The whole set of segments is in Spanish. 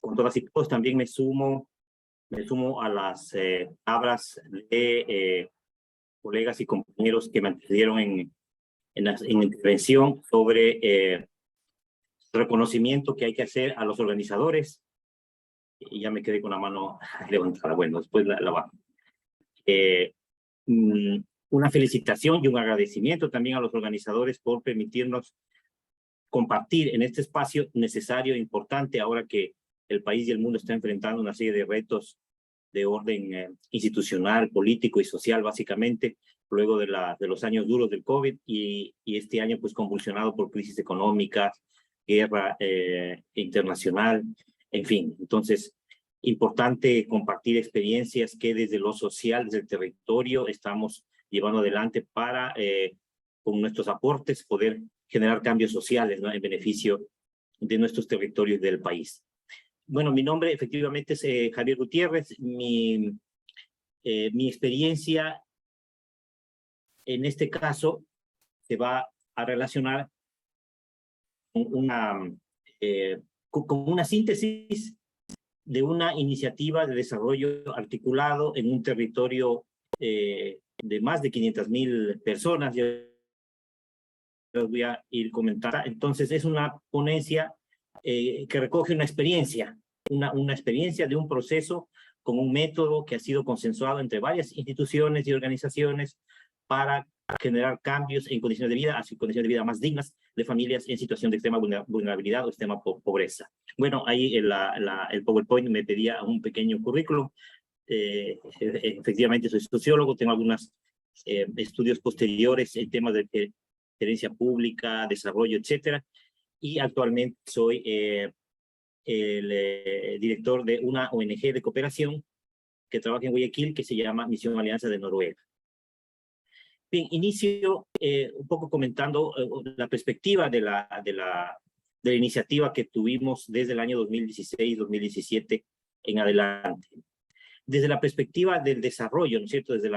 con todas y todos también me sumo a las palabras de colegas y compañeros que me antecedieron en la intervención sobre el reconocimiento que hay que hacer a los organizadores. Y ya me quedé con la mano levantada. Bueno, después la bajo. Una felicitación y un agradecimiento también a los organizadores por permitirnos compartir en este espacio necesario e importante ahora que el país y el mundo está enfrentando una serie de retos de orden institucional, político y social, básicamente, luego de los años duros del COVID y este año pues convulsionado por crisis económicas, guerra internacional, en fin. Entonces, importante compartir experiencias que desde lo social, desde el territorio, estamos llevando adelante para, con nuestros aportes, poder generar cambios sociales, ¿no?, en beneficio de nuestros territorios del país. Bueno, mi nombre efectivamente es Javier Gutiérrez. Mi experiencia en este caso se va a relacionar con una síntesis de una iniciativa de desarrollo articulado en un territorio de más de 500,000 personas. Yo los voy a ir comentando. Entonces, es una ponencia que recoge una experiencia de un proceso con un método que ha sido consensuado entre varias instituciones y organizaciones para generar cambios en condiciones de vida, así condiciones de vida más dignas de familias en situación de extrema vulnerabilidad o extrema pobreza. Bueno, ahí el PowerPoint me pedía un pequeño currículum. Efectivamente soy sociólogo, tengo algunos estudios posteriores en temas de gerencia pública, desarrollo, etcétera, y actualmente soy el director de una ONG de cooperación que trabaja en Guayaquil, que se llama Misión Alianza de Noruega. Bien, inicio un poco comentando la perspectiva de la iniciativa que tuvimos desde el año 2016-2017 en adelante. Desde la perspectiva del desarrollo, ¿no es cierto? Desde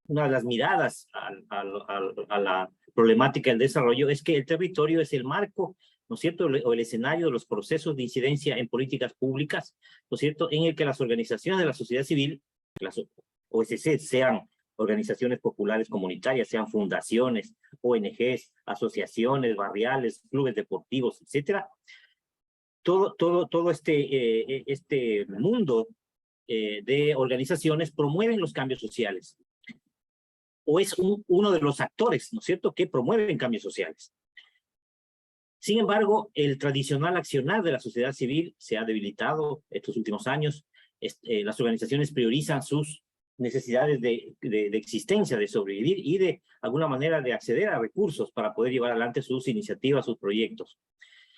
una de las miradas a la problemática del desarrollo es que el territorio es el marco, ¿no es cierto?, o el escenario de los procesos de incidencia en políticas públicas, ¿no es cierto?, en el que las organizaciones de la sociedad civil, las OSC, sean organizaciones populares comunitarias, sean fundaciones, ONGs, asociaciones barriales, clubes deportivos, etcétera, todo este mundo de organizaciones promueven los cambios sociales, o es uno de los actores, ¿no es cierto?, que promueven cambios sociales. Sin embargo, el tradicional accionar de la sociedad civil se ha debilitado estos últimos años. Las organizaciones priorizan sus necesidades de existencia, de sobrevivir y de alguna manera de acceder a recursos para poder llevar adelante sus iniciativas, sus proyectos.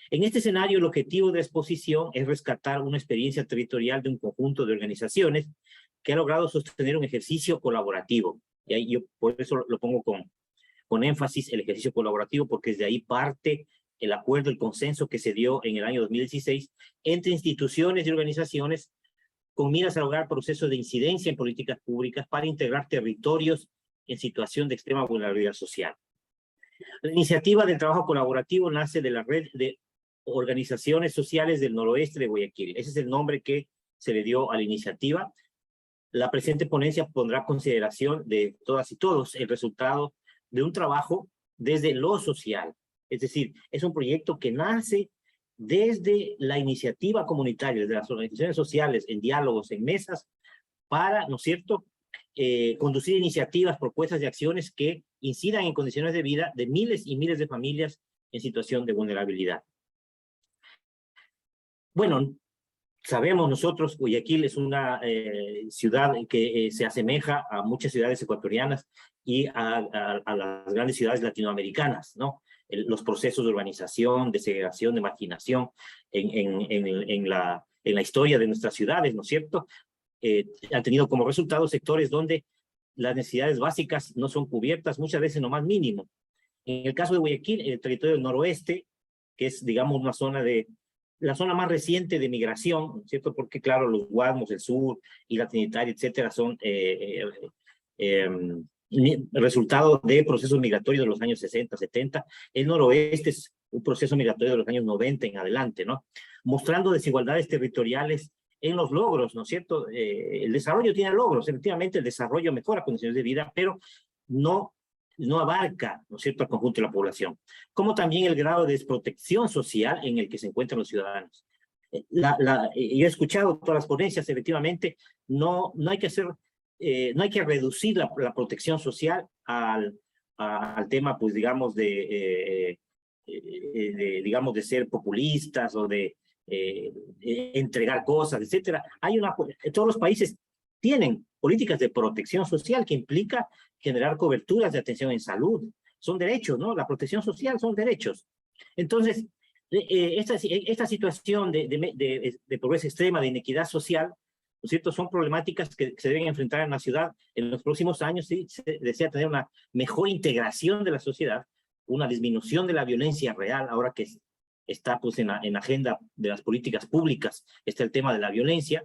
En este escenario, el objetivo de exposición es rescatar una experiencia territorial de un conjunto de organizaciones que ha logrado sostener un ejercicio colaborativo. Y ahí yo por eso lo pongo con énfasis, el ejercicio colaborativo, porque desde ahí parte el acuerdo, el consenso que se dio en el año 2016 entre instituciones y organizaciones con miras a lograr procesos de incidencia en políticas públicas para integrar territorios en situación de extrema vulnerabilidad social. La iniciativa del trabajo colaborativo nace de la red de organizaciones sociales del noroeste de Guayaquil. Ese es el nombre que se le dio a la iniciativa. La presente ponencia pondrá a consideración de todas y todos el resultado de un trabajo desde lo social. Es decir, es un proyecto que nace desde la iniciativa comunitaria, desde las organizaciones sociales, en diálogos, en mesas, para, ¿no es cierto?, conducir iniciativas, propuestas y acciones que incidan en condiciones de vida de miles y miles de familias en situación de vulnerabilidad. Bueno, sabemos nosotros, Guayaquil es una ciudad que se asemeja a muchas ciudades ecuatorianas y a las grandes ciudades latinoamericanas, ¿no? Los procesos de urbanización, de segregación, de marginación en la historia de nuestras ciudades, ¿no es cierto?, han tenido como resultado sectores donde las necesidades básicas no son cubiertas, muchas veces en lo más mínimo. En el caso de Guayaquil, el territorio del noroeste, que es, digamos, la zona más reciente de migración, ¿cierto? Porque, claro, los Guadmos, el sur y la Trinitaria, etcétera, son resultado de procesos migratorios de los años 60, 70. El noroeste es un proceso migratorio de los años 90 en adelante, ¿no? mostrando desigualdades territoriales en los logros, ¿no es cierto? El desarrollo tiene logros, efectivamente el desarrollo mejora condiciones de vida, pero no abarca, ¿no es cierto?, al conjunto de la población, como también el grado de desprotección social en el que se encuentran los ciudadanos. Yo he escuchado todas las ponencias, efectivamente, no hay que hacer, no hay que reducir la protección social al tema, pues, digamos, digamos, de ser populistas o de entregar cosas, etcétera. Todos los países tienen políticas de protección social que implica generar coberturas de atención en salud. Son derechos, ¿no? La protección social son derechos. Entonces, esta situación de pobreza extrema, de inequidad social, ¿no es cierto?, son problemáticas que se deben enfrentar en la ciudad. En los próximos años, sí, se desea tener una mejor integración de la sociedad, una disminución de la violencia real, ahora que está, pues, en la agenda de las políticas públicas, está el tema de la violencia,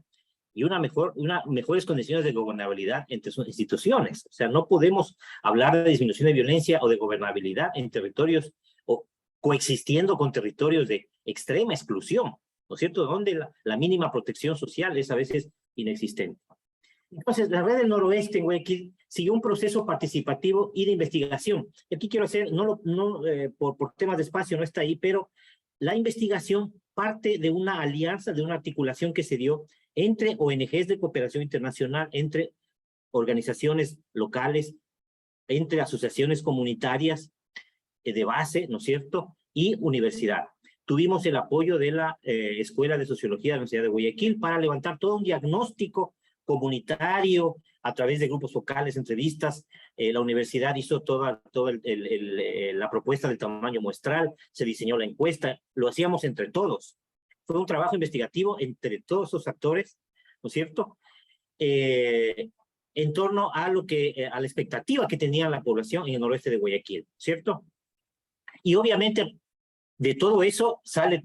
y mejores condiciones de gobernabilidad entre sus instituciones. O sea, no podemos hablar de disminución de violencia o de gobernabilidad en territorios o coexistiendo con territorios de extrema exclusión, ¿no es cierto?, donde la mínima protección social es a veces inexistente. Entonces, la red del noroeste en Guayaquil siguió un proceso participativo y de investigación. Y aquí quiero hacer, por temas de espacio no está ahí, pero la investigación parte de una alianza, de una articulación que se dio entre ONGs de cooperación internacional, entre organizaciones locales, entre asociaciones comunitarias de base, ¿no es cierto?, y universidad. Tuvimos el apoyo de la Escuela de Sociología de la Universidad de Guayaquil para levantar todo un diagnóstico comunitario a través de grupos focales, entrevistas. La universidad hizo toda la propuesta del tamaño muestral, se diseñó la encuesta, lo hacíamos entre todos. Fue un trabajo investigativo entre todos esos actores, ¿no es cierto?, en torno a a la expectativa que tenía la población en el noroeste de Guayaquil, ¿cierto? Y obviamente de todo eso sale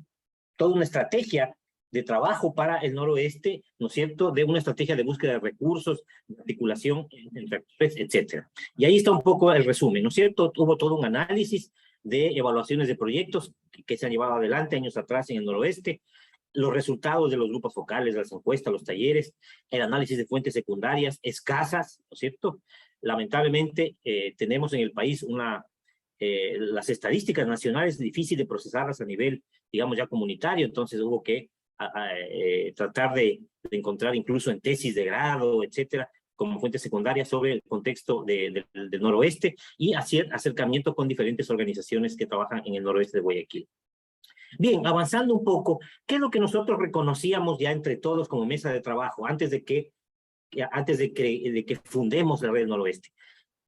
toda una estrategia de trabajo para el noroeste, ¿no es cierto?, de una estrategia de búsqueda de recursos, de articulación entre actores, etcétera. Y ahí está un poco el resumen, ¿no es cierto? Hubo todo un análisis de evaluaciones de proyectos que se han llevado adelante años atrás en el noroeste, los resultados de los grupos focales, las encuestas, los talleres, el análisis de fuentes secundarias escasas, ¿no es cierto? Lamentablemente tenemos en el país las estadísticas nacionales difícil de procesarlas a nivel, digamos, ya comunitario, entonces hubo que tratar de encontrar incluso en tesis de grado, etcétera, como fuentes secundarias sobre el contexto del noroeste y hacer acercamiento con diferentes organizaciones que trabajan en el noroeste de Guayaquil. Bien, avanzando un poco, ¿qué es lo que nosotros reconocíamos ya entre todos como mesa de trabajo antes de que fundemos la Red Noroeste?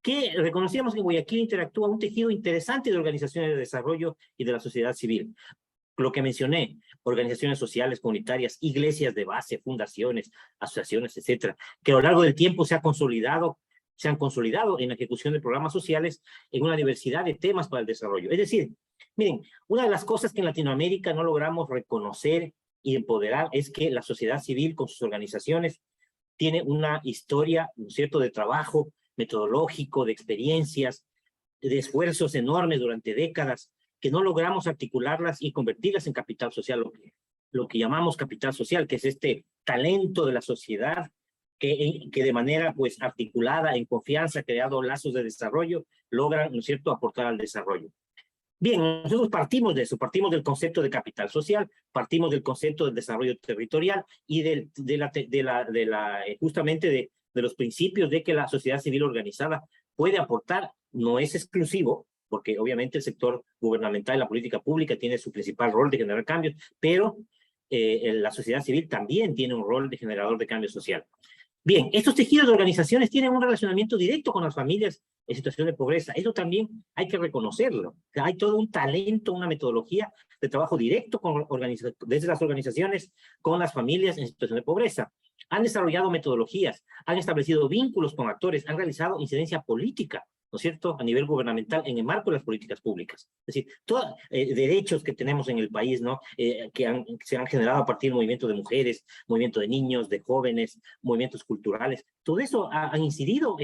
Que reconocíamos que Guayaquil interactúa un tejido interesante de organizaciones de desarrollo y de la sociedad civil. Lo que mencioné, organizaciones sociales, comunitarias, iglesias de base, fundaciones, asociaciones, etcétera, que a lo largo del tiempo se han consolidado en la ejecución de programas sociales en una diversidad de temas para el desarrollo. Es decir, miren, una de las cosas que en Latinoamérica no logramos reconocer y empoderar es que la sociedad civil con sus organizaciones tiene una historia, ¿no es cierto?, de trabajo metodológico, de experiencias, de esfuerzos enormes durante décadas, que no logramos articularlas y convertirlas en capital social, lo que llamamos capital social, que es este talento de la sociedad que de manera, pues, articulada, en confianza, creado lazos de desarrollo, logran, ¿no es cierto?, aportar al desarrollo. Bien, nosotros partimos de eso, partimos del concepto de capital social, partimos del concepto del desarrollo territorial y justamente de los principios de que la sociedad civil organizada puede aportar, no es exclusivo, porque obviamente el sector gubernamental y la política pública tiene su principal rol de generar cambios, pero la sociedad civil también tiene un rol de generador de cambio social. Bien, estos tejidos de organizaciones tienen un relacionamiento directo con las familias en situación de pobreza. Eso también hay que reconocerlo. Hay todo un talento, una metodología de trabajo directo desde las organizaciones con las familias en situación de pobreza. Han desarrollado metodologías, han establecido vínculos con actores, han realizado incidencia política, ¿no es cierto?, a nivel gubernamental en el marco de las políticas públicas. Es decir, todos derechos que tenemos en el país, ¿no?, que se han generado a partir del movimiento de mujeres, movimiento de niños, de jóvenes, movimientos culturales, todo eso ha incidido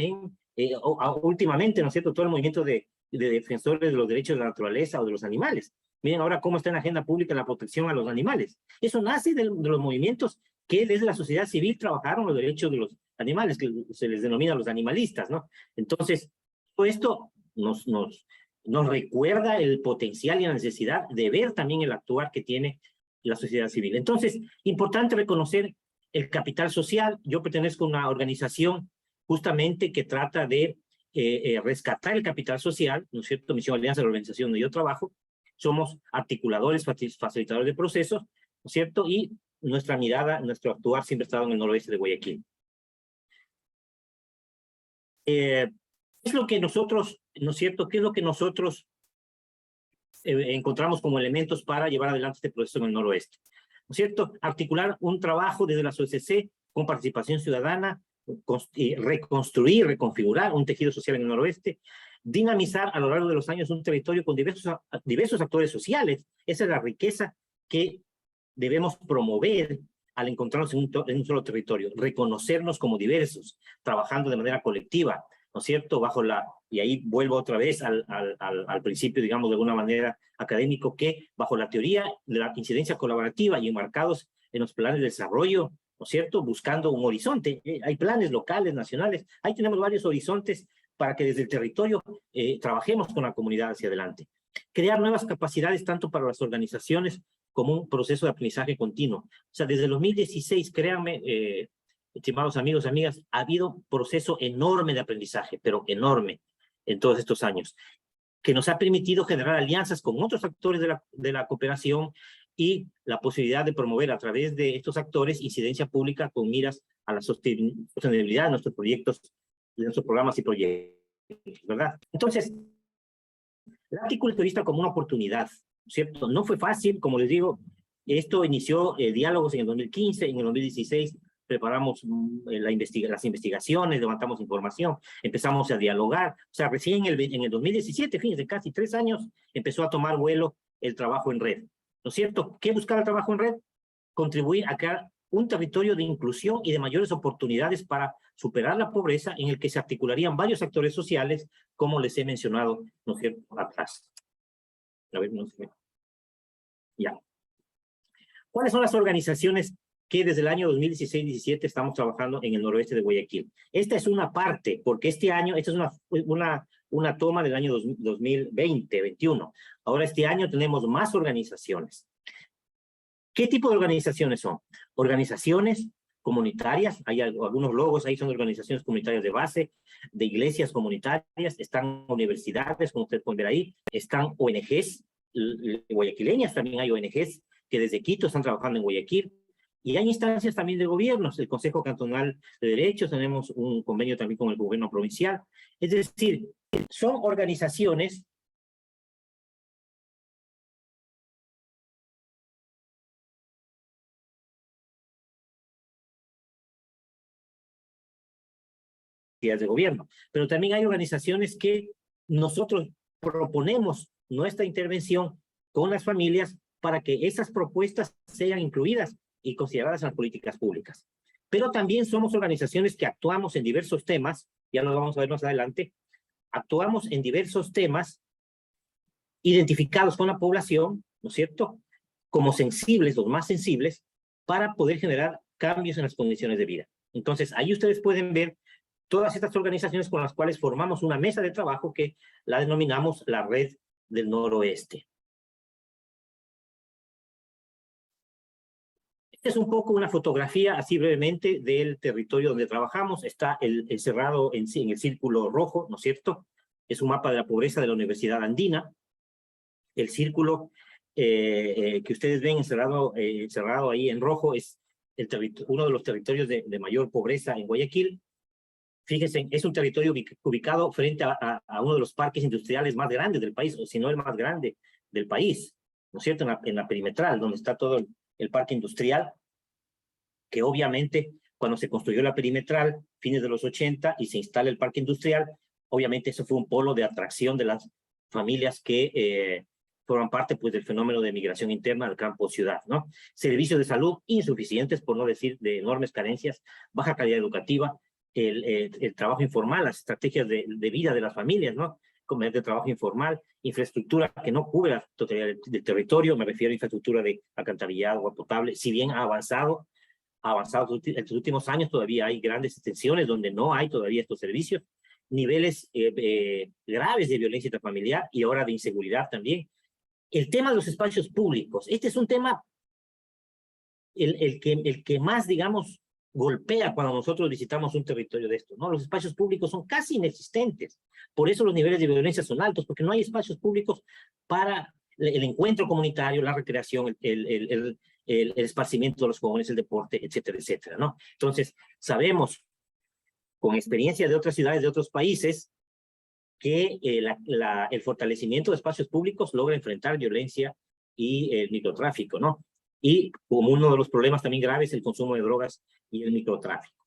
últimamente, ¿no es cierto?, todo el movimiento de defensores de los derechos de la naturaleza o de los animales. Miren ahora cómo está en la agenda pública la protección a los animales. Eso nace de los movimientos que desde la sociedad civil trabajaron los derechos de los animales, que se les denomina los animalistas, ¿no? Entonces, todo esto nos recuerda el potencial y la necesidad de ver también el actuar que tiene la sociedad civil. Entonces, importante reconocer el capital social. Yo pertenezco a una organización justamente que trata de rescatar el capital social, ¿no es cierto? Misión Alianza, la organización donde yo trabajo. Somos articuladores, facilitadores de procesos, ¿no es cierto? Y nuestra mirada, nuestro actuar siempre ha estado en el noroeste de Guayaquil. ¿Qué es lo que nosotros, ¿no es cierto? ¿Qué es lo que nosotros encontramos como elementos para llevar adelante este proceso en el noroeste? ¿No es cierto? Articular un trabajo desde la SOSC con participación ciudadana, reconstruir, reconfigurar un tejido social en el noroeste, dinamizar a lo largo de los años un territorio con diversos actores sociales. Esa es la riqueza que debemos promover al encontrarnos en un solo territorio, reconocernos como diversos, trabajando de manera colectiva, ¿no es cierto? Y ahí vuelvo otra vez al principio, digamos, de alguna manera académico, que bajo la teoría de la incidencia colaborativa y enmarcados en los planes de desarrollo, ¿no es cierto? Buscando un horizonte. Hay planes locales, nacionales, ahí tenemos varios horizontes para que desde el territorio trabajemos con la comunidad hacia adelante. Crear nuevas capacidades tanto para las organizaciones como un proceso de aprendizaje continuo. O sea, desde el 2016, créanme, estimados amigos, amigas, ha habido un proceso enorme de aprendizaje, pero enorme en todos estos años, que nos ha permitido generar alianzas con otros actores de la cooperación y la posibilidad de promover a través de estos actores incidencia pública con miras a la sostenibilidad de nuestros proyectos, de nuestros programas y proyectos, ¿verdad? Entonces, la articulturista como una oportunidad, ¿cierto? No fue fácil, como les digo, esto inició diálogos en el 2015, en el 2016 preparamos las investigaciones, levantamos información, empezamos a dialogar, o sea, recién en el 2017, fíjense, casi 3 años, empezó a tomar vuelo el trabajo en red, ¿no es cierto? ¿Qué buscaba el trabajo en red? Contribuir a crear un territorio de inclusión y de mayores oportunidades para superar la pobreza, en el que se articularían varios actores sociales, como les he mencionado, ¿no es cierto?, atrás. A ver, no sé. Ya. ¿Cuáles son las organizaciones que desde el año 2016-17 estamos trabajando en el noroeste de Guayaquil? Esta es una parte, porque este año, esta es una toma del año 2020-21. Ahora este año tenemos más organizaciones. ¿Qué tipo de organizaciones son? Organizaciones comunitarias, hay algunos logos ahí, son organizaciones comunitarias de base, de iglesias comunitarias, están universidades, como ustedes pueden ver ahí, están ONGs, guayaquileñas, también hay ONGs que desde Quito están trabajando en Guayaquil, y hay instancias también de gobiernos, el Consejo Cantonal de Derechos, tenemos un convenio también con el gobierno provincial, es decir, son organizaciones de gobierno, pero también hay organizaciones que nosotros proponemos nuestra intervención con las familias para que esas propuestas sean incluidas y consideradas en las políticas públicas. Pero también somos organizaciones que actuamos en diversos temas, ya lo vamos a ver más adelante, actuamos en diversos temas identificados con la población, ¿no es cierto?, como sensibles, los más sensibles, para poder generar cambios en las condiciones de vida. Entonces, ahí ustedes pueden ver todas estas organizaciones con las cuales formamos una mesa de trabajo que la denominamos la Red del Noroeste. Esta es un poco una fotografía, así brevemente, del territorio donde trabajamos. Está encerrado en el círculo rojo, ¿no es cierto? Es un mapa de la pobreza de la Universidad Andina. El círculo que ustedes ven encerrado ahí en rojo es uno de los territorios de mayor pobreza en Guayaquil. Fíjense, es un territorio ubicado frente a uno de los parques industriales más grandes del país, o si no el más grande del país, ¿no es cierto? En la perimetral, donde está todo el parque industrial, que obviamente cuando se construyó la perimetral, fines de los 80, y se instala el parque industrial, obviamente eso fue un polo de atracción de las familias que forman parte pues del fenómeno de migración interna al campo-ciudad, ¿no? Servicios de salud insuficientes, por no decir de enormes carencias, baja calidad educativa, el trabajo informal, las estrategias de vida de las familias, ¿no? de trabajo informal, infraestructura que no cubre la totalidad del territorio, me refiero a infraestructura de alcantarillado, agua potable, si bien ha avanzado en estos últimos años, todavía hay grandes extensiones donde no hay todavía estos servicios, niveles graves de violencia intrafamiliar y ahora de inseguridad también. El tema de los espacios públicos, este es un tema el que más, digamos, golpea cuando nosotros visitamos un territorio de esto, ¿no? Los espacios públicos son casi inexistentes, por eso los niveles de violencia son altos, porque no hay espacios públicos para el encuentro comunitario, la recreación, el esparcimiento de los jóvenes, el deporte, etcétera, etcétera, ¿no? Entonces, sabemos, con experiencia de otras ciudades de otros países, que el fortalecimiento de espacios públicos logra enfrentar violencia y el microtráfico, ¿no? Y como uno de los problemas también graves, el consumo de drogas y el microtráfico.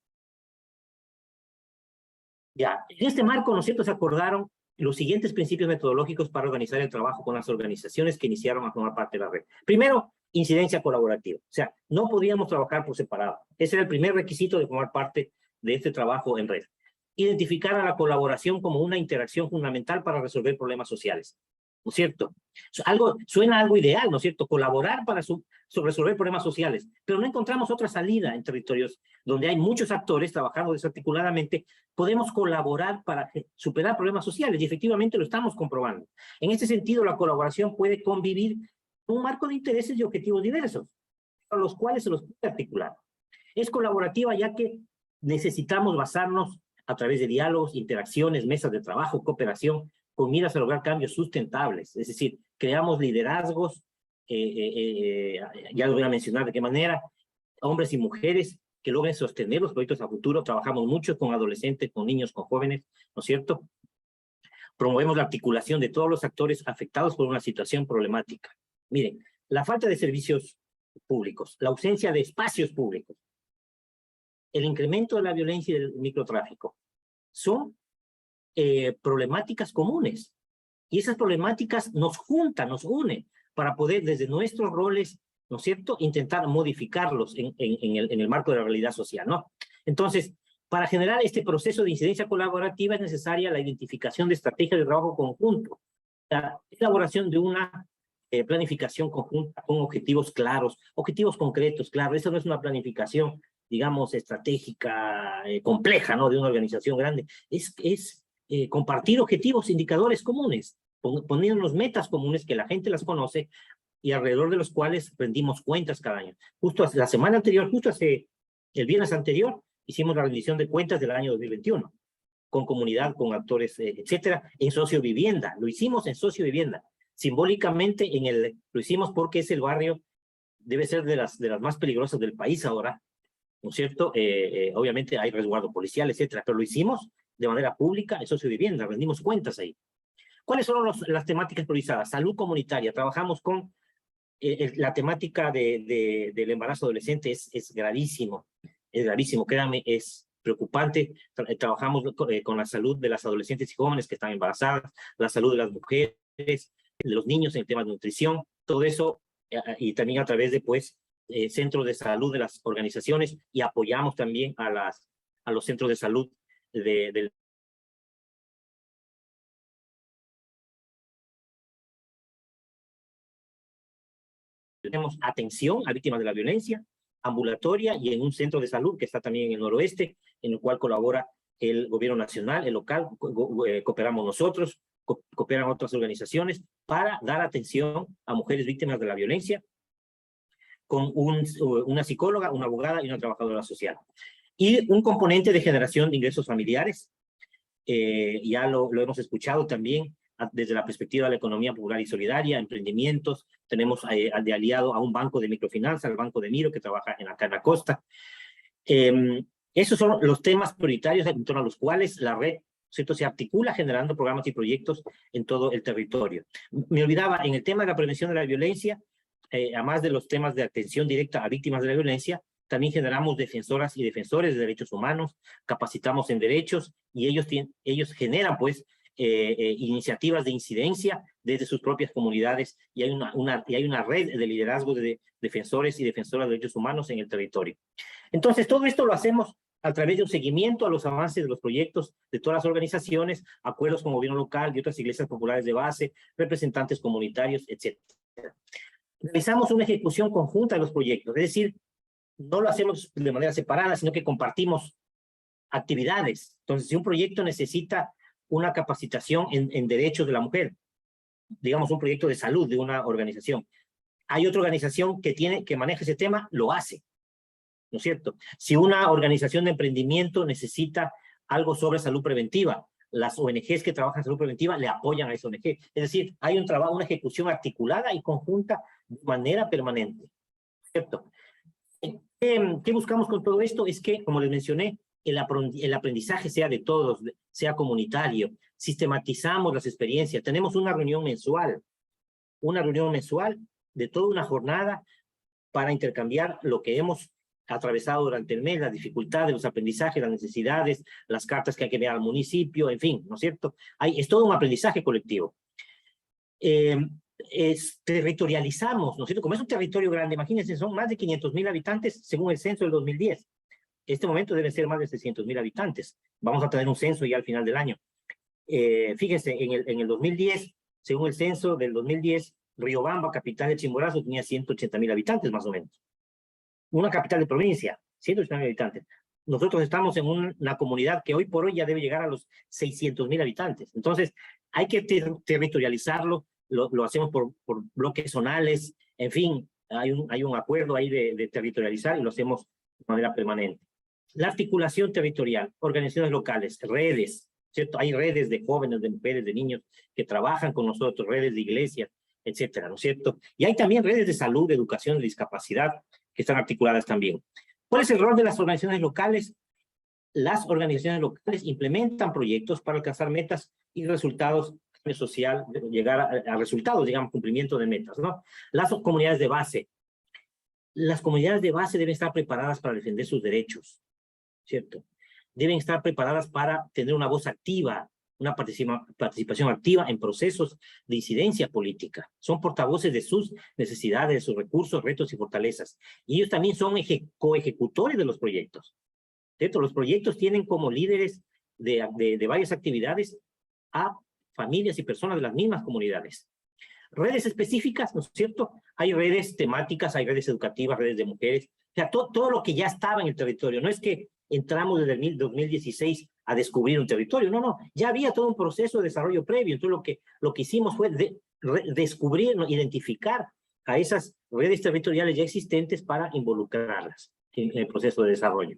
Ya, en este marco, ¿no es cierto?, se acordaron los siguientes principios metodológicos para organizar el trabajo con las organizaciones que iniciaron a formar parte de la red. Primero, incidencia colaborativa. O sea, no podíamos trabajar por separado. Ese era el primer requisito de formar parte de este trabajo en red. Identificar a la colaboración como una interacción fundamental para resolver problemas sociales, ¿no es cierto? Suena algo ideal, ¿no es cierto? Colaborar para resolver problemas sociales, pero no encontramos otra salida en territorios donde hay muchos actores trabajando desarticuladamente. Podemos colaborar para superar problemas sociales y efectivamente lo estamos comprobando. En este sentido, la colaboración puede convivir con un marco de intereses y objetivos diversos, a los cuales se los puede articular. Es colaborativa ya que necesitamos basarnos a través de diálogos, interacciones, mesas de trabajo, cooperación, con miras a lograr cambios sustentables. Es decir, creamos liderazgos, ya lo voy a mencionar de qué manera, hombres y mujeres que logren sostener los proyectos a futuro. Trabajamos mucho con adolescentes, con niños, con jóvenes, ¿no es cierto? Promovemos la articulación de todos los actores afectados por una situación problemática. Miren, la falta de servicios públicos, la ausencia de espacios públicos, el incremento de la violencia y del microtráfico son problemáticas comunes. Y esas problemáticas nos juntan, nos unen para poder desde nuestros roles, ¿no es cierto?, intentar modificarlos en el marco de la realidad social, ¿no? Entonces, para generar este proceso de incidencia colaborativa es necesaria la identificación de estrategias de trabajo conjunto, la elaboración de una planificación conjunta con objetivos claros, objetivos concretos, claro. Eso no es una planificación, digamos, estratégica, compleja, ¿no?, de una organización grande. Es compartir objetivos, indicadores comunes, poniéndonos metas comunes que la gente las conoce y alrededor de los cuales rendimos cuentas cada año. Justo la semana anterior, el viernes anterior, hicimos la rendición de cuentas del año 2021, con comunidad, con actores, etcétera, en sociovivienda. Lo hicimos en sociovivienda. Simbólicamente lo hicimos porque es el barrio, debe ser de las más peligrosas del país ahora, ¿no es cierto? Obviamente hay resguardo policial, etcétera, pero lo hicimos de manera pública en sociovivienda, rendimos cuentas ahí. ¿Cuáles son las temáticas priorizadas? Salud comunitaria. Trabajamos con la temática del embarazo adolescente, es gravísimo, créanme, es preocupante. Trabajamos con la salud de las adolescentes y jóvenes que están embarazadas, la salud de las mujeres, de los niños en el tema de nutrición, todo eso, y también a través de, pues, centros de salud de las organizaciones, y apoyamos también a los centros de salud del tenemos atención a víctimas de la violencia, ambulatoria y en un centro de salud que está también en el noroeste, en el cual colabora el gobierno nacional, el local, cooperamos nosotros, cooperan otras organizaciones para dar atención a mujeres víctimas de la violencia, con una psicóloga, una abogada y una trabajadora social. Y un componente de generación de ingresos familiares, ya lo hemos escuchado también, desde la perspectiva de la economía popular y solidaria, emprendimientos. Tenemos de aliado a un banco de microfinanza, el Banco de Miro, que trabaja acá en la costa. Esos son los temas prioritarios en torno a los cuales la red, ¿cierto?, se articula generando programas y proyectos en todo el territorio. Me olvidaba, en el tema de la prevención de la violencia, además de los temas de atención directa a víctimas de la violencia, también generamos defensoras y defensores de derechos humanos, capacitamos en derechos, y ellos generan, pues, iniciativas de incidencia desde sus propias comunidades, y hay una red de liderazgo de defensores y defensoras de derechos humanos en el territorio. Entonces, todo esto lo hacemos a través de un seguimiento a los avances de los proyectos de todas las organizaciones, acuerdos con gobierno local y otras iglesias populares de base, representantes comunitarios, etc. Realizamos una ejecución conjunta de los proyectos, es decir, no lo hacemos de manera separada, sino que compartimos actividades. Entonces, si un proyecto necesita una capacitación en derechos de la mujer, digamos un proyecto de salud de una organización, hay otra organización que maneja ese tema, lo hace, ¿no es cierto? Si una organización de emprendimiento necesita algo sobre salud preventiva, las ONGs que trabajan en salud preventiva le apoyan a esa ONG. Es decir, hay un trabajo, una ejecución articulada y conjunta de manera permanente, ¿cierto? ¿Qué buscamos con todo esto? Es que, como les mencioné, el aprendizaje sea de todos, sea comunitario, sistematizamos las experiencias, tenemos una reunión mensual de toda una jornada para intercambiar lo que hemos atravesado durante el mes, las dificultades, los aprendizajes, las necesidades, las cartas que hay que enviar al municipio, en fin, ¿no es cierto? Es todo un aprendizaje colectivo. Territorializamos, ¿no es cierto? Como es un territorio grande, imagínense, son más de 500,000 habitantes según el censo del 2010. Este momento deben ser más de 600,000 habitantes. Vamos a tener un censo ya al final del año. Fíjense, en el 2010, según el censo del 2010, Riobamba, capital de Chimborazo, tenía 180,000 habitantes más o menos. Una capital de provincia, 180,000 habitantes. Nosotros estamos en una comunidad que hoy por hoy ya debe llegar a los 600,000 habitantes. Entonces, hay que territorializarlo, lo hacemos por bloques zonales, en fin, hay un acuerdo ahí de territorializar y lo hacemos de manera permanente. La articulación territorial, organizaciones locales, redes, ¿cierto? Hay redes de jóvenes, de mujeres, de niños que trabajan con nosotros, redes de iglesias, etcétera, ¿no es cierto? Y hay también redes de salud, de educación, de discapacidad, que están articuladas también. ¿Cuál es el rol de las organizaciones locales? Las organizaciones locales implementan proyectos para alcanzar metas y resultados social, llegar a resultados, digamos, cumplimiento de metas, ¿no? Las comunidades de base. Las comunidades de base deben estar preparadas para defender sus derechos, ¿cierto? Deben estar preparadas para tener una voz activa, una participación activa en procesos de incidencia política. Son portavoces de sus necesidades, de sus recursos, retos y fortalezas. Y ellos también son coejecutores de los proyectos, ¿cierto? Los proyectos tienen como líderes de varias actividades a familias y personas de las mismas comunidades. Redes específicas, ¿no es cierto? Hay redes temáticas, hay redes educativas, redes de mujeres, o sea, todo lo que ya estaba en el territorio. No es que entramos desde el 2016 a descubrir un territorio, no, ya había todo un proceso de desarrollo previo. Entonces lo que hicimos fue descubrir, ¿no? Identificar a esas redes territoriales ya existentes para involucrarlas en el proceso de desarrollo.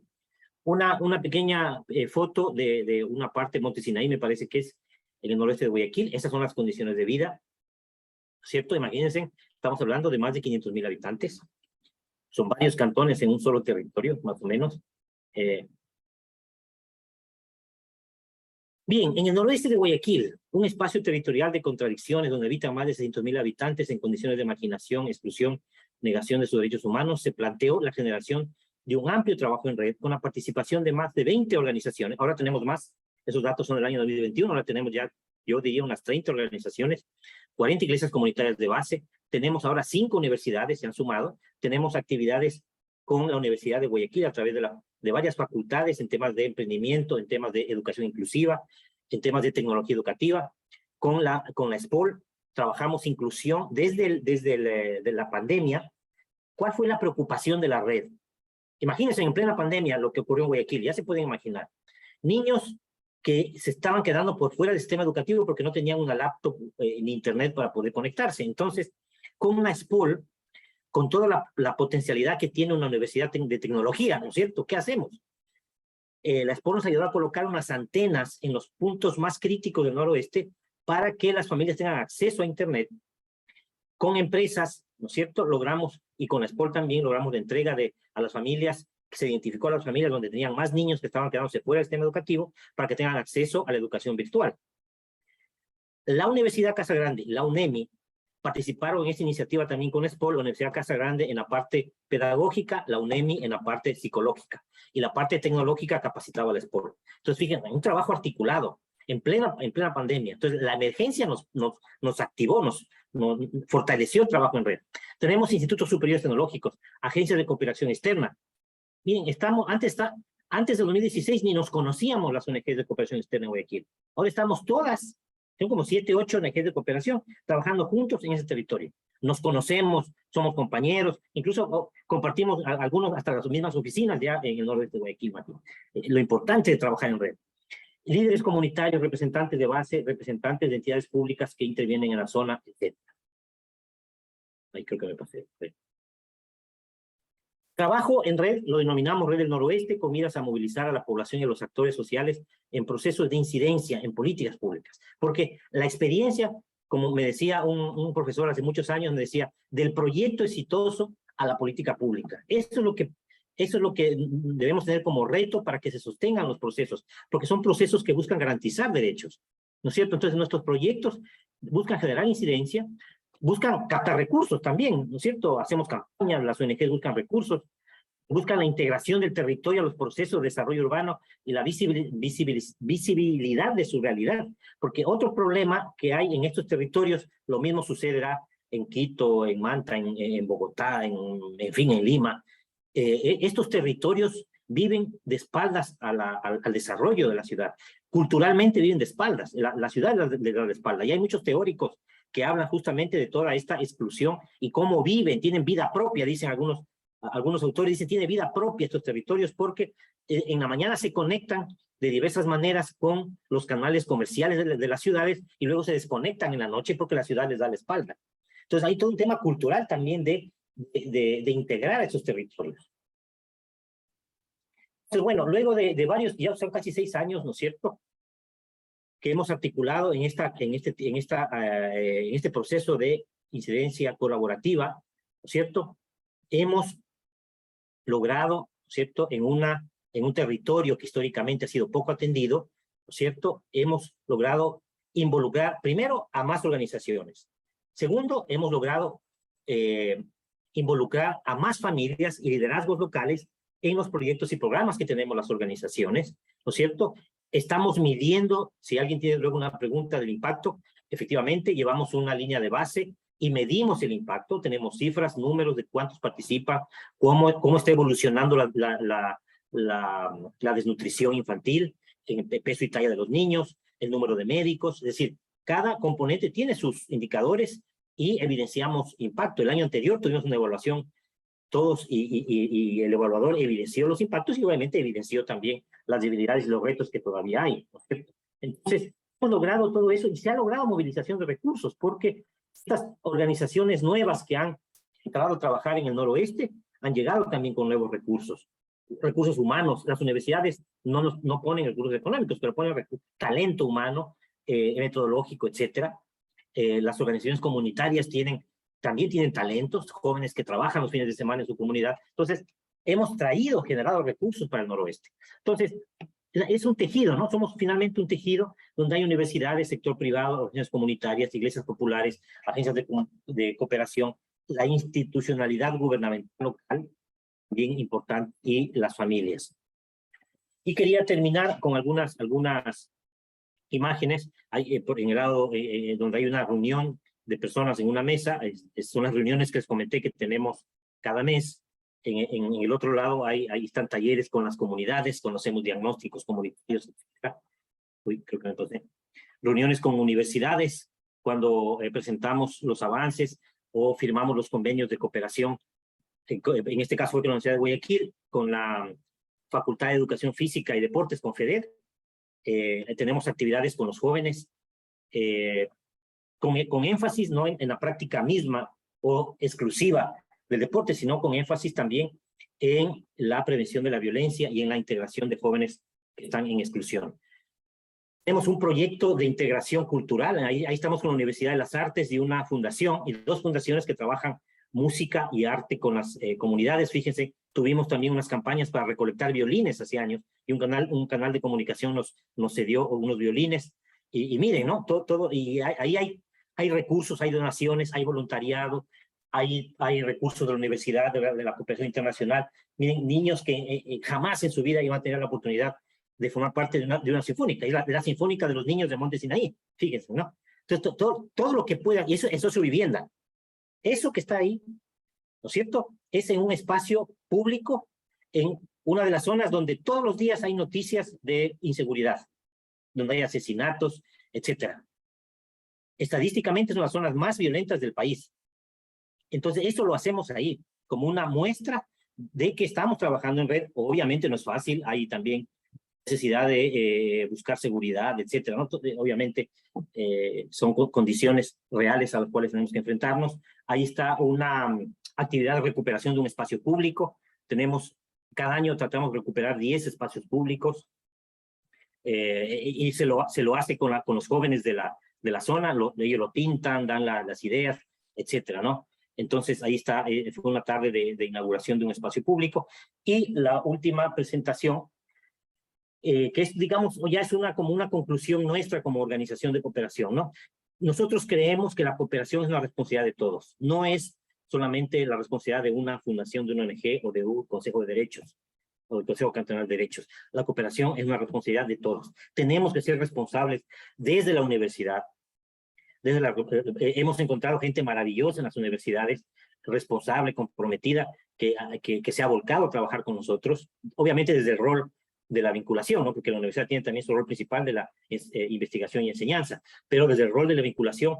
Una pequeña foto de una parte de Monte Sinaí, me parece que es en el noroeste de Guayaquil. Esas son las condiciones de vida, ¿cierto? Imagínense, estamos hablando de más de 500,000 habitantes. Son varios cantones en un solo territorio, más o menos. Bien, en el noroeste de Guayaquil, un espacio territorial de contradicciones donde habitan más de 600,000 habitantes en condiciones de marginación, exclusión, negación de sus derechos humanos, se planteó la generación de un amplio trabajo en red con la participación de más de 20 organizaciones. Ahora tenemos más, esos datos son del año 2021, ahora tenemos ya, yo diría, unas 30 organizaciones, 40 iglesias comunitarias de base, tenemos ahora 5 universidades, se han sumado, tenemos actividades con la Universidad de Guayaquil a través de varias facultades en temas de emprendimiento, en temas de educación inclusiva, en temas de tecnología educativa. Con la SPOL trabajamos inclusión desde la pandemia. ¿Cuál fue la preocupación de la red? Imagínense en plena pandemia lo que ocurrió en Guayaquil, ya se pueden imaginar. Niños que se estaban quedando por fuera del sistema educativo porque no tenían una laptop ni internet para poder conectarse. Entonces, con una SPOL, con toda la potencialidad que tiene una universidad de tecnología, ¿no es cierto? ¿Qué hacemos? La SPOL nos ayudó a colocar unas antenas en los puntos más críticos del noroeste para que las familias tengan acceso a internet. Con empresas, ¿no es cierto? Logramos, y con la SPOL también logramos la entrega a las familias, que se identificó a las familias donde tenían más niños que estaban quedándose fuera del sistema educativo para que tengan acceso a la educación virtual. La Universidad Casa Grande, la UNEMI, participaron en esta iniciativa también con SPOL, la Universidad Casa Grande en la parte pedagógica, la UNEMI en la parte psicológica, y la parte tecnológica capacitaba a la SPOL. Entonces, fíjense, un trabajo articulado en plena pandemia. Entonces, la emergencia nos activó, nos fortaleció el trabajo en red. Tenemos institutos superiores tecnológicos, agencias de cooperación externa. Miren, Antes del 2016 ni nos conocíamos las ONGs de cooperación externa en Guayaquil. Ahora estamos todas, son como 7, 8 ONGs de cooperación, trabajando juntos en ese territorio. Nos conocemos, somos compañeros, incluso compartimos algunos hasta las mismas oficinas ya en el noroeste de Guayaquil. Lo importante de trabajar en red. Líderes comunitarios, representantes de base, representantes de entidades públicas que intervienen en la zona, etc. Ahí creo que me pasé. Trabajo en red, lo denominamos Red del Noroeste, con miras a movilizar a la población y a los actores sociales en procesos de incidencia en políticas públicas. Porque la experiencia, como me decía un profesor hace muchos años, me decía, del proyecto exitoso a la política pública. Eso es lo que debemos tener como reto para que se sostengan los procesos, porque son procesos que buscan garantizar derechos, ¿no es cierto? Entonces nuestros proyectos buscan generar incidencia, buscan captar recursos también, ¿no es cierto? Hacemos campañas, las ONGs buscan recursos, buscan la integración del territorio a los procesos de desarrollo urbano y la visibilidad de su realidad. Porque otro problema que hay en estos territorios, lo mismo sucederá en Quito, en Manta, en Bogotá, en fin, en Lima. Estos territorios viven de espaldas al desarrollo de la ciudad. Culturalmente viven de espaldas, la ciudad le da de espaldas. Y hay muchos teóricos que hablan justamente de toda esta exclusión y cómo viven, tienen vida propia, dicen algunos autores, dicen, tiene vida propia estos territorios porque en la mañana se conectan de diversas maneras con los canales comerciales de las ciudades y luego se desconectan en la noche porque la ciudad les da la espalda. Entonces hay todo un tema cultural también de integrar a esos territorios. Entonces, bueno, luego de varios, ya son casi 6 años, ¿no es cierto?, que hemos articulado en este proceso de incidencia colaborativa, ¿no es cierto?, hemos logrado, ¿no es cierto?, en un territorio que históricamente ha sido poco atendido, ¿no es cierto?, hemos logrado involucrar, primero, a más organizaciones. Segundo, hemos logrado involucrar a más familias y liderazgos locales en los proyectos y programas que tenemos las organizaciones, ¿no es cierto? Estamos midiendo, si alguien tiene luego una pregunta del impacto, efectivamente llevamos una línea de base y medimos el impacto, tenemos cifras, números de cuántos participan, cómo está evolucionando la desnutrición infantil, en el peso y talla de los niños, el número de médicos, es decir, cada componente tiene sus indicadores y evidenciamos impacto. El año anterior tuvimos una evaluación todos y el evaluador evidenció los impactos y obviamente evidenció también las debilidades y los retos que todavía hay, ¿no es cierto? Entonces, hemos logrado todo eso y se ha logrado movilización de recursos porque estas organizaciones nuevas que han entrado a trabajar en el noroeste han llegado también con nuevos recursos humanos. Las universidades no ponen recursos económicos, pero ponen talento humano, metodológico, etcétera. Las organizaciones comunitarias también tienen talentos, jóvenes que trabajan los fines de semana en su comunidad. Entonces, hemos generado recursos para el noroeste. Entonces, es un tejido, ¿no? Somos finalmente un tejido donde hay universidades, sector privado, organizaciones comunitarias, iglesias populares, agencias de cooperación, la institucionalidad gubernamental local, bien importante, y las familias. Y quería terminar con algunas imágenes. En el lado donde hay una reunión de personas en una mesa, son las reuniones que les comenté que tenemos cada mes. En el otro lado ahí están talleres con las comunidades, conocemos diagnósticos comunitarios, etc. Creo que me pasé. Reuniones con universidades, cuando presentamos los avances o firmamos los convenios de cooperación. En este caso fue con la Universidad de Guayaquil, con la Facultad de Educación Física y Deportes, con FEDER. Tenemos actividades con los jóvenes, con énfasis no en la práctica misma o exclusiva del deporte, sino con énfasis también en la prevención de la violencia y en la integración de jóvenes que están en exclusión. Tenemos un proyecto de integración cultural, ahí estamos con la Universidad de las Artes y una fundación, y 2 fundaciones que trabajan música y arte con las comunidades. Fíjense, tuvimos también unas campañas para recolectar violines hace años, y un canal de comunicación nos cedió unos violines, y miren, ¿no? Y ahí hay recursos, hay donaciones, hay voluntariado, hay recursos de la universidad, de la cooperación internacional. Miren, niños que jamás en su vida iban a tener la oportunidad de formar parte de una sinfónica, y la sinfónica de los niños de Monte Sinaí, fíjense, ¿no? Entonces, todo lo que pueda, y eso es su vivienda. Eso que está ahí, ¿no es cierto?, es en un espacio público, en una de las zonas donde todos los días hay noticias de inseguridad, donde hay asesinatos, etcétera. Estadísticamente son las zonas más violentas del país. Entonces, eso lo hacemos ahí, como una muestra de que estamos trabajando en red. Obviamente no es fácil, hay también necesidad de buscar seguridad, etcétera, ¿no? Obviamente son condiciones reales a las cuales tenemos que enfrentarnos. Ahí está una actividad de recuperación de un espacio público. Cada año tratamos de recuperar 10 espacios públicos y se lo hace con los jóvenes de la zona, ellos lo pintan, dan las ideas, etcétera, ¿no? Entonces, ahí está, fue una tarde de inauguración de un espacio público. Y la última presentación, que es, digamos, ya es como una conclusión nuestra como organización de cooperación, ¿no? Nosotros creemos que la cooperación es una responsabilidad de todos, no es solamente la responsabilidad de una fundación, de una ONG o de un Consejo de Derechos o del Consejo Cantonal de Derechos. La cooperación es una responsabilidad de todos. Tenemos que ser responsables desde la universidad. Hemos encontrado gente maravillosa en las universidades, responsable, comprometida, que se ha volcado a trabajar con nosotros, obviamente desde el rol de la vinculación, ¿no? Porque la universidad tiene también su rol principal de la investigación y enseñanza, pero desde el rol de la vinculación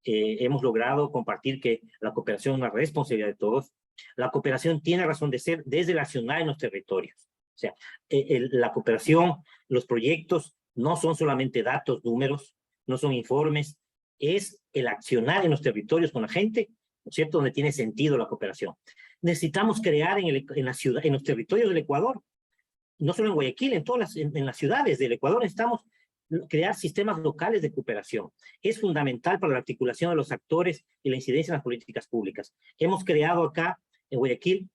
hemos logrado compartir que la cooperación es una responsabilidad de todos. La cooperación tiene razón de ser desde la accionar en los territorios. O sea, la cooperación, los proyectos no son solamente datos, números, no son informes, es el accionar en los territorios con la gente, ¿no es cierto?, donde tiene sentido la cooperación. Necesitamos crear en los territorios del Ecuador, no solo en Guayaquil, en las ciudades del Ecuador necesitamos crear sistemas locales de cooperación. Es fundamental para la articulación de los actores y la incidencia en las políticas públicas. Hemos creado acá, en Guayaquil,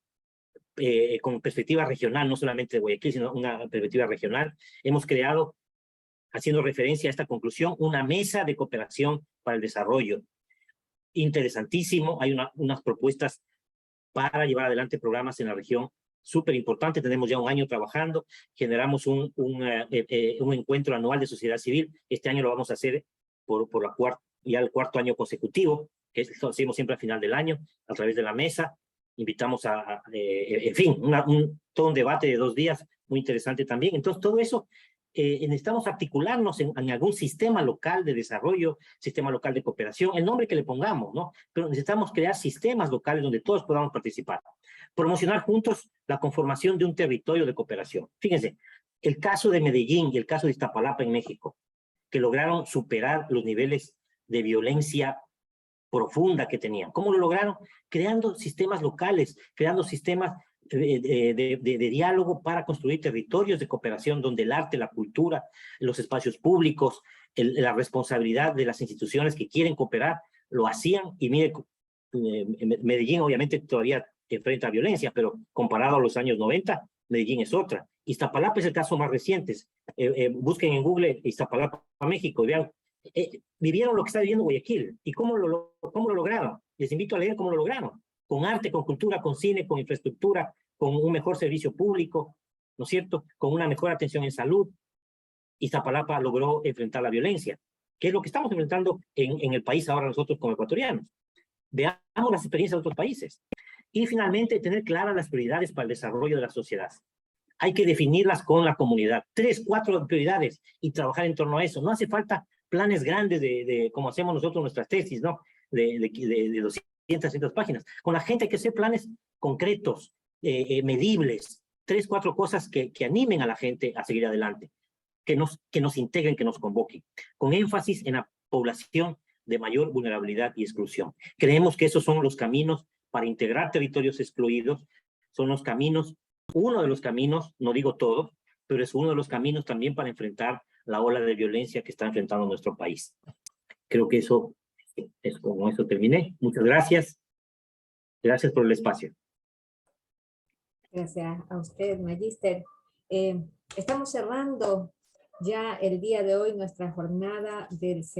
con perspectiva regional, no solamente de Guayaquil, sino una perspectiva regional, hemos creado, haciendo referencia a esta conclusión, una mesa de cooperación para el desarrollo. Interesantísimo, hay unas propuestas para llevar adelante programas en la región súper importante. Tenemos ya un año trabajando, generamos un encuentro anual de sociedad civil. Este año lo vamos a hacer por ya el cuarto año consecutivo, que lo hacemos siempre al final del año, a través de la mesa. Invitamos en fin, todo un debate de 2 días, muy interesante también. Entonces, todo eso necesitamos articularnos en algún sistema local de desarrollo, sistema local de cooperación, el nombre que le pongamos, ¿no? Pero necesitamos crear sistemas locales donde todos podamos participar. Promocionar juntos la conformación de un territorio de cooperación. Fíjense, el caso de Medellín y el caso de Iztapalapa en México, que lograron superar los niveles de violencia profunda que tenían. ¿Cómo lo lograron? Creando sistemas locales, creando sistemas de diálogo para construir territorios de cooperación donde el arte, la cultura, los espacios públicos, la responsabilidad de las instituciones que quieren cooperar, lo hacían. Y mire, Medellín obviamente todavía enfrenta violencia, pero comparado a los años 90, Medellín es otra. Iztapalapa es el caso más reciente. Busquen en Google Iztapalapa, México, y vean, vivieron lo que está viviendo Guayaquil. ¿Y cómo lo lograron? Les invito a leer cómo lo lograron. Con arte, con cultura, con cine, con infraestructura, con un mejor servicio público, ¿no es cierto?, con una mejor atención en salud. Iztapalapa logró enfrentar la violencia, que es lo que estamos enfrentando en el país ahora nosotros como ecuatorianos. Veamos las experiencias de otros países. Y finalmente, tener claras las prioridades para el desarrollo de la sociedad. Hay que definirlas con la comunidad. 3, 4 prioridades y trabajar en torno a eso. No hace falta planes grandes como hacemos nosotros nuestras tesis, ¿no? De 200, 300 páginas. Con la gente hay que hacer planes concretos, medibles, 3, 4 cosas que animen a la gente a seguir adelante, que nos integren, que nos convoquen, con énfasis en la población de mayor vulnerabilidad y exclusión. Creemos que esos son los caminos para integrar territorios excluidos, son los caminos, uno de los caminos, no digo todo, pero es uno de los caminos también para enfrentar la ola de violencia que está enfrentando nuestro país. Creo que con eso terminé. Muchas gracias. Gracias por el espacio. Gracias a usted, Magíster. Estamos cerrando ya el día de hoy nuestra jornada del